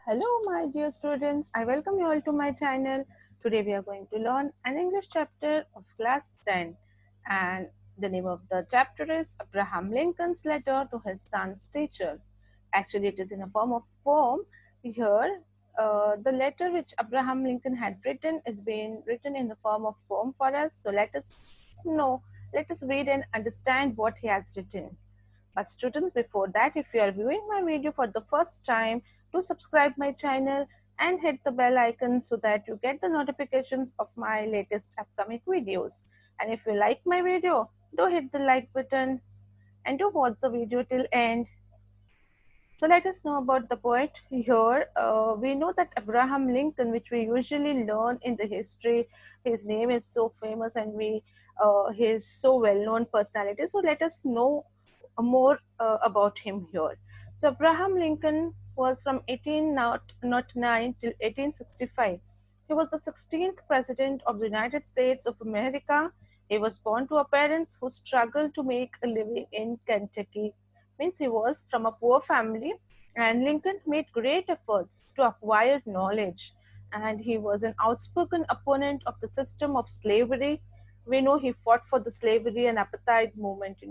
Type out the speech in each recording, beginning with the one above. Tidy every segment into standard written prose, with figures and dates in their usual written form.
Hello my dear students, I welcome you all to my channel. Today we are going to learn an English chapter of class 10 and the name of the chapter is Abraham Lincoln's letter to his son's teacher. Actually it is in a form of poem. Here the letter which Abraham Lincoln had written is being written in the form of poem for us. So let us read and understand what he has written. But students, before that, if you are viewing my video for the first time, do subscribe my channel and hit the bell icon so that you get the notifications of my latest upcoming videos. And if you like my video, do hit the like button and do watch the video till end. So let us know about the poet here. We know that Abraham Lincoln, which we usually learn in the history, his name is so famous and he is so well-known personality. So let us know more about him here. So Abraham Lincoln was from 1809 till 1865. He was the 16th president of the United States of America. He was born to a parents who struggled to make a living in Kentucky. Means he was from a poor family, and Lincoln made great efforts to acquire knowledge. And he was an outspoken opponent of the system of slavery. We know he fought for the slavery and apartheid movement,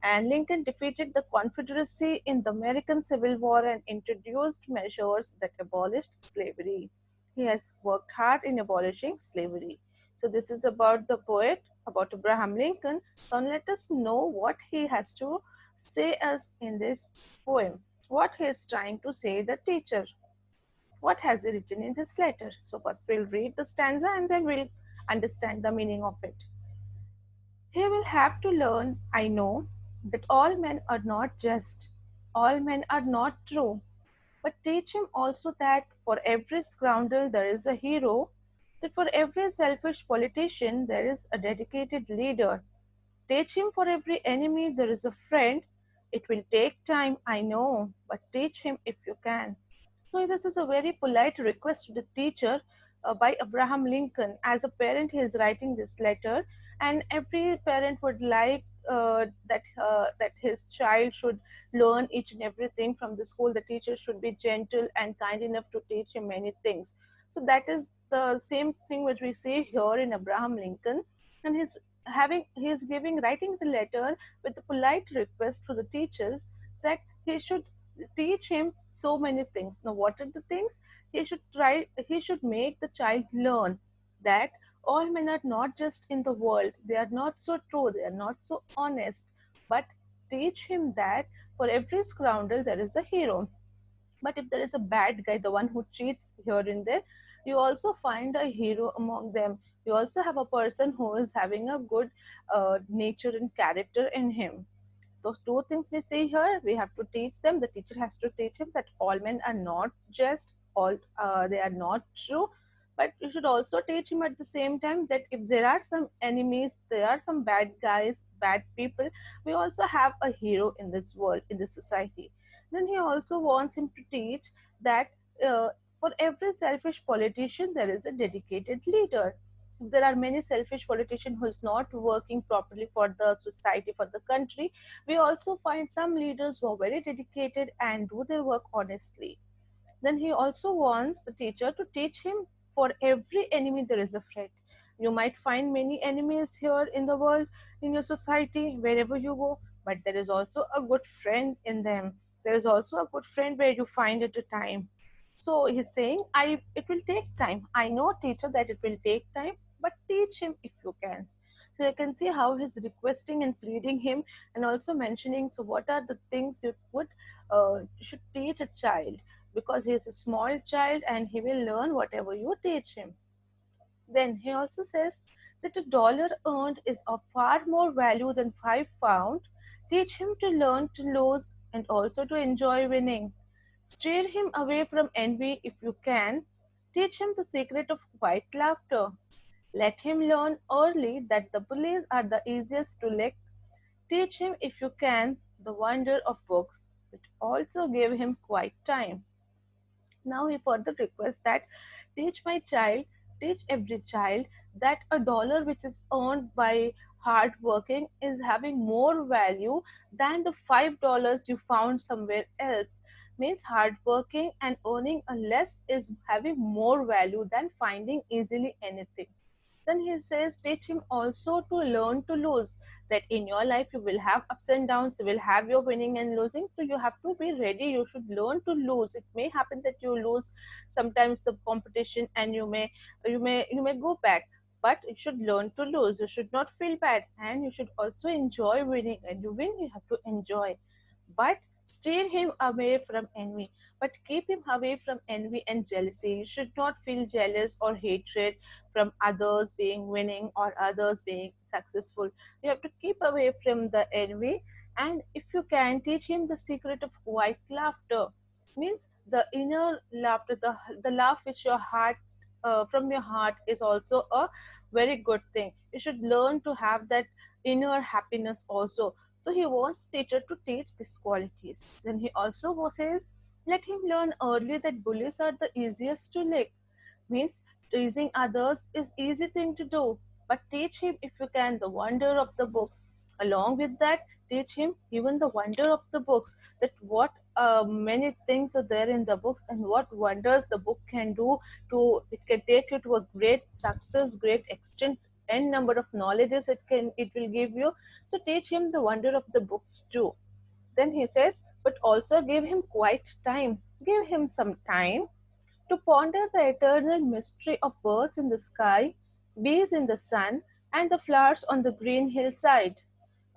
and Lincoln defeated the Confederacy in the American Civil War and introduced measures that abolished slavery. He has worked hard in abolishing slavery. So this is about the poet, about Abraham Lincoln. So let us know what he has to say us in this poem. What he is trying to say the teacher. What has he written in this letter? So first we'll read the stanza and then we'll understand the meaning of it. He will have to learn, I know, that all men are not just, all men are not true, but teach him also that for every scoundrel there is a hero, that for every selfish politician there is a dedicated leader. Teach him for every enemy there is a friend. It will take time, I know, but teach him if you can. So this is a very polite request to the teacher by Abraham Lincoln. As a parent, he is writing this letter, and every parent would like that his child should learn each and everything from the school. The teacher should be gentle and kind enough to teach him many things. So that is the same thing which we see here in Abraham Lincoln, and he is giving writing the letter with a polite request for the teachers that he should teach him so many things. Now, what are the things? He should make the child learn that all men are not just in the world, they are not so true, they are not so honest, but teach him that for every scoundrel there is a hero. But if there is a bad guy, the one who cheats here and there, you also find a hero among them. You also have a person who is having a good nature and character in him. Those two things we see here, we have to teach them. The teacher has to teach him that all men are not just, all they are not true. But you should also teach him at the same time that if there are some enemies, there are some bad guys, bad people, we also have a hero in this world, in this society. Then he also wants him to teach that uh, for every selfish politician, there is a dedicated leader. There are many selfish politicians who is not working properly for the society, for the country. We also find some leaders who are very dedicated and do their work honestly. Then he also wants the teacher to teach him for every enemy there is a friend. You might find many enemies here in the world, in your society, wherever you go, but there is also a good friend in them. There is also a good friend where you find at a time. So he's saying, it will take time. I know, teacher, that it will take time, but teach him if you can. So you can see how he's requesting and pleading him, and also mentioning, so what are the things you should teach a child, because he is a small child and he will learn whatever you teach him. Then he also says that a dollar earned is of far more value than £5. Teach him to learn to lose and also to enjoy winning. Steer him away from envy if you can. Teach him the secret of quiet laughter. Let him learn early that the bullies are the easiest to lick. Teach him, if you can, the wonder of books, but also give him quiet time. Now he further requests that teach my child, teach every child that a dollar which is earned by hard working is having more value than the $5 you found somewhere else. means hardworking and earning a less is having more value than finding easily anything. Then he says, teach him also to learn to lose. That in your life you will have ups and downs, you will have your winning and losing. So you have to be ready. You should learn to lose. It may happen that you lose sometimes the competition, and you may go back. But you should learn to lose. You should not feel bad, and you should also enjoy winning. And you win, you have to enjoy, but steer him away from envy. But keep him away from envy and jealousy. You should not feel jealous or hatred from others being winning or others being successful. You have to keep away from the envy. And if you can, teach him the secret of quiet laughter. Means the inner laughter, the laugh which your heart from your heart is also a very good thing. You should learn to have that inner happiness also. So he wants teacher to teach these qualities. Then he also says, let him learn early that bullies are the easiest to lick. Means teasing others is easy thing to do, but teach him if you can the wonder of the books. Along with that, teach him even the wonder of the books. That what many things are there in the books, and what wonders the book can do. It can take you to a great success, great extent, n number of knowledges it will give you. So teach him the wonder of the books too. Then he says, but also give him quiet time. Give him some time to ponder the eternal mystery of birds in the sky, bees in the sun, and the flowers on the green hillside.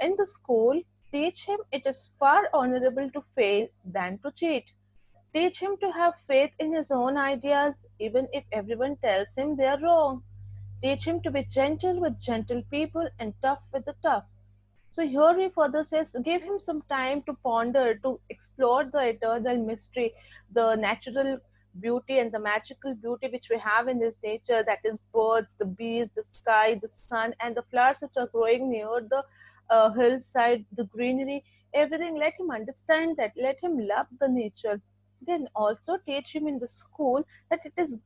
In the school, teach him it is far honorable to fail than to cheat. Teach him to have faith in his own ideas, even if everyone tells him they are wrong. Teach him to be gentle with gentle people and tough with the tough. So here he further says, give him some time to ponder, to explore the eternal mystery, the natural beauty and the magical beauty which we have in this nature, that is birds, the bees, the sky, the sun, and the flowers which are growing near the hillside, the greenery, everything. Let him understand that. Let him love the nature. Then also teach him in the school that it is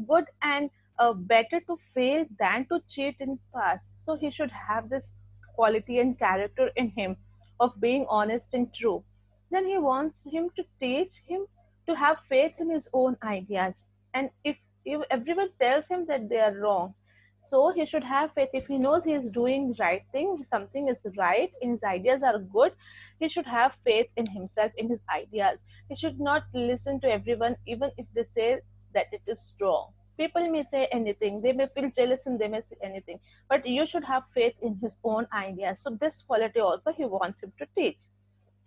good and better to fail than to cheat in pass. So he should have this quality and character in him of being honest and true. Then he wants him to teach him to have faith in his own ideas. And if everyone tells him that they are wrong, so he should have faith. If he knows he is doing right thing, something is right, and his ideas are good, he should have faith in himself, in his ideas. He should not listen to everyone, even if they say that it is wrong. People may say anything, they may feel jealous and they may say anything, but you should have faith in his own ideas. So this quality also he wants him to teach.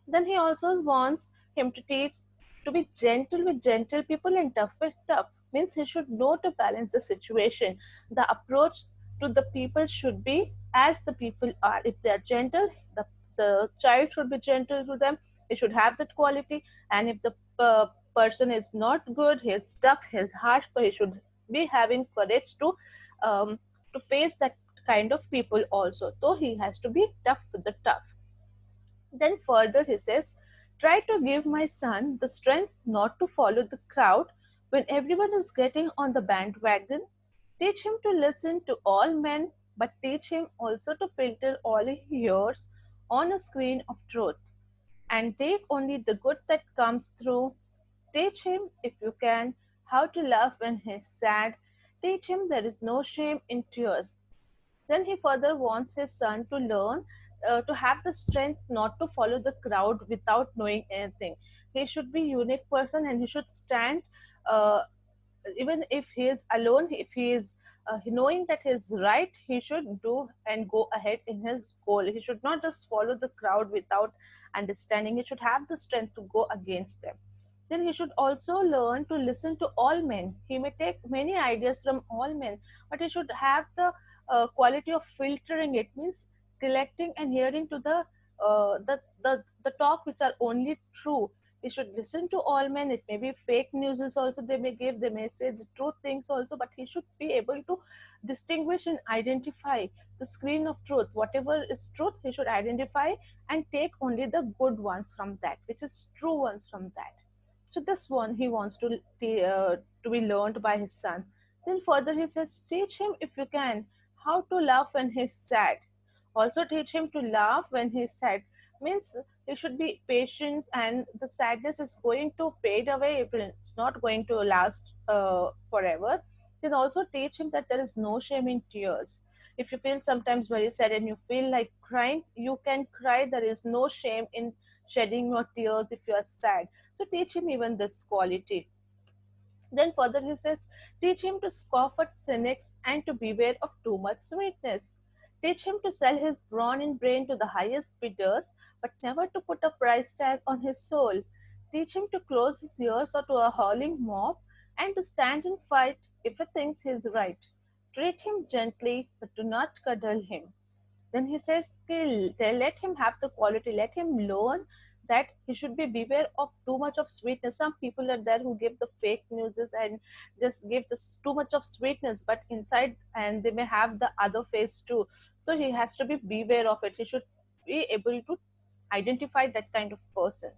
Then he also wants him to teach to be gentle with gentle people and tough with tough. Means he should know to balance the situation. The approach to the people should be as the people are. If they are gentle, the child should be gentle to them. He should have that quality. And if the person is not good, he is tough, he is harsh, but he should be having courage um, to face that kind of people also. So he has to be tough with the tough. Then further he says, try to give my son the strength not to follow the crowd when everyone is getting on the bandwagon. Teach him to listen to all men, but teach him also to filter all he hears on a screen of truth and take only the good that comes through. Teach him, if you can, how to laugh when he is sad. Teach him there is no shame in tears. Then he further wants his son to learn to have the strength not to follow the crowd without knowing anything. He should be a unique person, and he should stand uh, even if he is alone. If he is knowing that he is right, he should do and go ahead in his goal. He should not just follow the crowd without understanding. He should have the strength to go against them. Then he should also learn to listen to all men. He may take many ideas from all men, but he should have the quality of filtering it. Means collecting and hearing to the talk which are only true. He should listen to all men. It may be fake news also they may give, they may say the truth things also, but he should be able to distinguish and identify the screen of truth. Whatever is truth, he should identify and take only the good ones from that, which is true ones from that. So this one he wants to be learned by his son. Then further he says, teach him if you can how to laugh when he's sad. Also teach him to laugh when he's sad. means you should be patient, and the sadness is going to fade away. It's not going to last forever. Then also teach him that there is no shame in tears. If you feel sometimes very sad and you feel like crying, you can cry. There is no shame in shedding your tears if you are sad. So teach him even this quality. Then further he says, teach him to scoff at cynics and to beware of too much sweetness. Teach him to sell his brawn and brain to the highest bidders, but never to put a price tag on his soul. Teach him to close his ears or to a howling mob, and to stand and fight if he thinks he is right. Treat him gently, but do not cuddle him. Then he says, let him have the quality, let him learn that he should be beware of too much of sweetness. Some people are there who give the fake news and just give this too much of sweetness, but inside, and they may have the other face too. So he has to be beware of it. He should be able to identify that kind of person.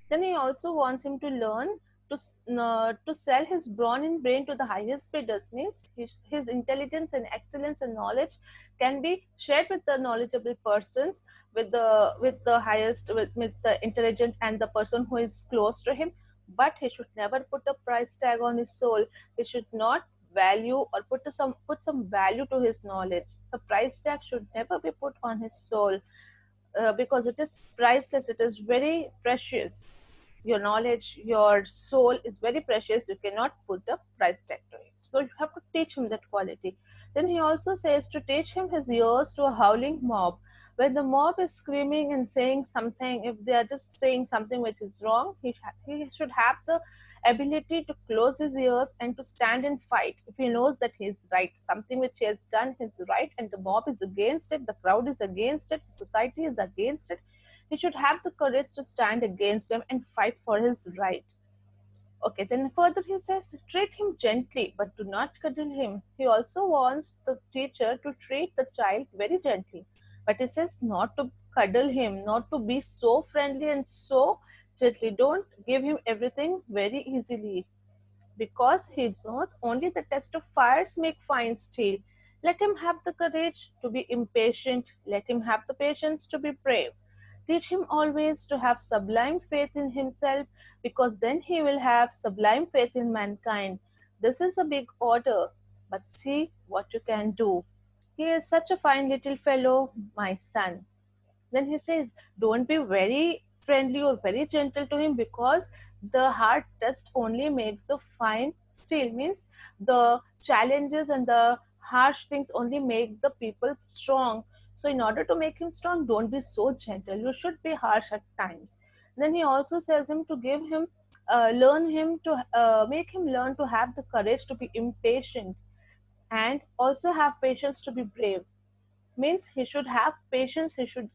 Then he also wants him to learn to sell his brawn and brain to the highest bidders. Means his intelligence and excellence and knowledge can be shared with the knowledgeable persons, with the highest, with the intelligent and the person who is close to him. But he should never put a price tag on his soul. He should not value or put some value to his knowledge. The price tag should never be put on his soul, because it is priceless, it is very precious. Your knowledge, your soul is very precious. You cannot put a price tag to it. So you have to teach him that quality. Then he also says to teach him his ears to a howling mob. When the mob is screaming and saying something, if they are just saying something which is wrong, he should have the ability to close his ears and to stand and fight. If he knows that he is right, something which he has done is right, and the mob is against it, the crowd is against it, society is against it, he should have the courage to stand against them and fight for his right. Okay, then further he says, treat him gently, but do not cuddle him. He also wants the teacher to treat the child very gently, but he says not to cuddle him, not to be so friendly and so gently. Don't give him everything very easily, because he knows only the test of fires make fine steel. Let him have the courage to be impatient, let him have the patience to be brave. Teach him always to have sublime faith in himself, because then he will have sublime faith in mankind. This is a big order, but see what you can do. He is such a fine little fellow, my son. Then he says, don't be very friendly or very gentle to him, because the hard test only makes the fine steel. Means the challenges and the harsh things only make the people strong. So in order to make him strong, don't be so gentle, you should be harsh at times. Then he also says him to give him learn him to make him learn to have the courage to be impatient, and also have patience to be brave. Means he should have patience, he should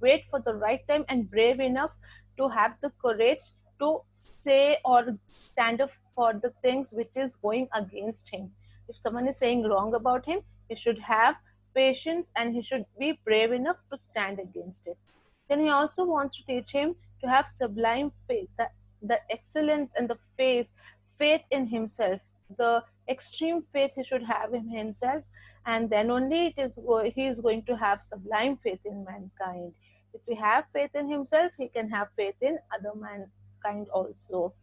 wait for the right time, and brave enough to have the courage to say or stand up for the things which is going against him. If someone is saying wrong about him, he should have patience and he should be brave enough to stand against it. Then he also wants to teach him to have sublime faith, the excellence and the faith in himself, the extreme faith he should have in himself, and then only he is going to have sublime faith in mankind. If he have faith in himself, he can have faith in other mankind also.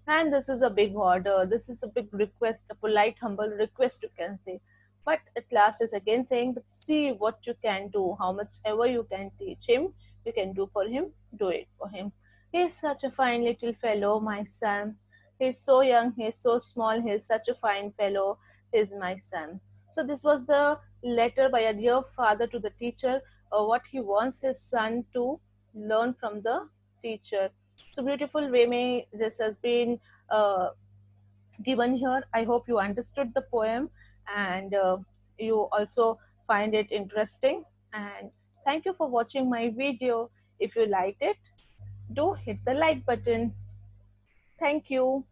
And this is a big order, this is a big request, a polite humble request you can say. But at last is again saying, but see what you can do, how much ever you can teach him, you can do for him, do it for him. He is such a fine little fellow, my son. He is so young, he is so small, he is such a fine fellow, he is my son. So this was the letter by a dear father to the teacher, what he wants his son to learn from the teacher. So beautiful way may this has been given here. I hope you understood the poem, and you also find it interesting. And thank you for watching my video. If you liked it, do hit the like button. Thank you.